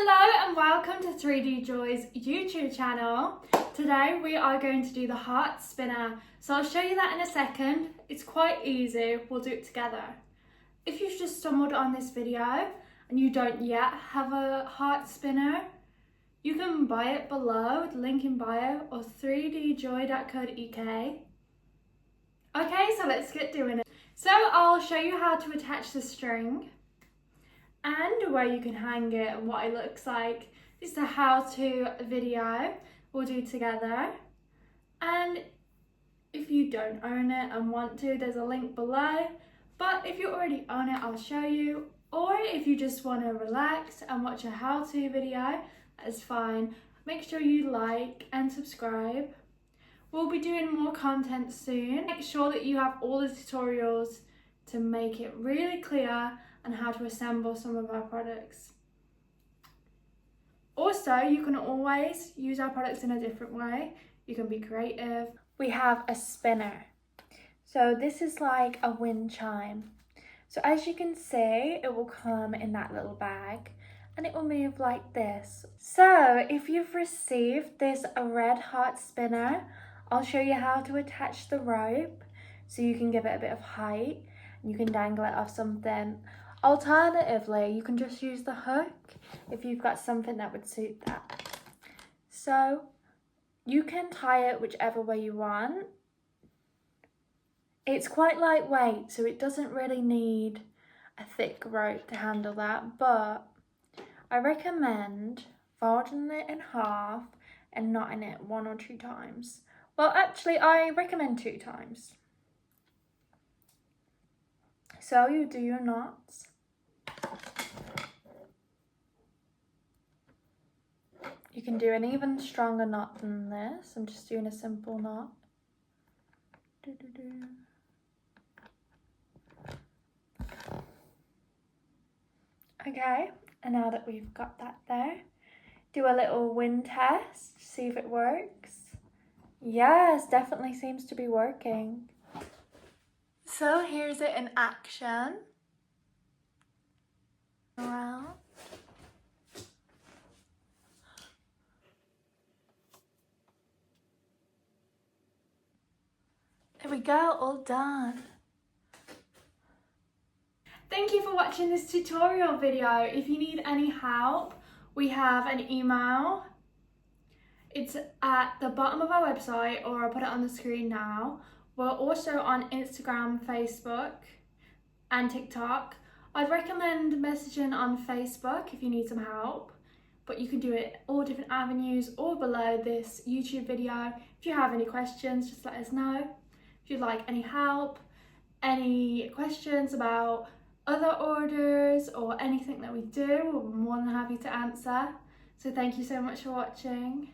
Hello and welcome to 3D Joy's YouTube channel. Today we are going to do the heart spinner. So I'll show you that in a second. It's quite easy, we'll do it together. If you've just stumbled on this video and you don't yet have a heart spinner, you can buy it below, the link in bio, or 3djoy.co.uk. Okay, so let's get doing it. So I'll show you how to attach the string and where you can hang it and what it looks like. This is a how-to video we'll do together. And if you don't own it and want to, there's a link below. But if you already own it, I'll show you. Or if you just want to relax and watch a how-to video, that's fine. Make sure you like and subscribe. We'll be doing more content soon. Make sure that you have all the tutorials to make it really clear and how to assemble some of our products. Also, you can always use our products in a different way. You can be creative. We have a spinner. So this is like a wind chime. So as you can see, it will come in that little bag and it will move like this. So if you've received this red heart spinner, I'll show you how to attach the rope so you can give it a bit of height and you can dangle it off something. Alternatively, you can just use the hook if you've got something that would suit that. So you can tie it whichever way you want. It's quite lightweight, so it doesn't really need a thick rope to handle that, but I recommend folding it in half and knotting it 1 or 2 times. Well, actually, I recommend 2 times. So you do your knots. You can do an even stronger knot than this. I'm just doing a simple knot. Okay, and now that we've got that there, do a little wind test, see if it works. Yes, definitely seems to be working. So here's it in action. Around. There we go, all done. Thank you for watching this tutorial video. If you need any help, we have an email. It's at the bottom of our website, or I'll put it on the screen now. We're also on Instagram, Facebook, and TikTok. I'd recommend messaging on Facebook if you need some help, but you can do it all different avenues or below this YouTube video. If you have any questions, just let us know. If you'd like any help, any questions about other orders or anything that we do, we're more than happy to answer. So thank you so much for watching.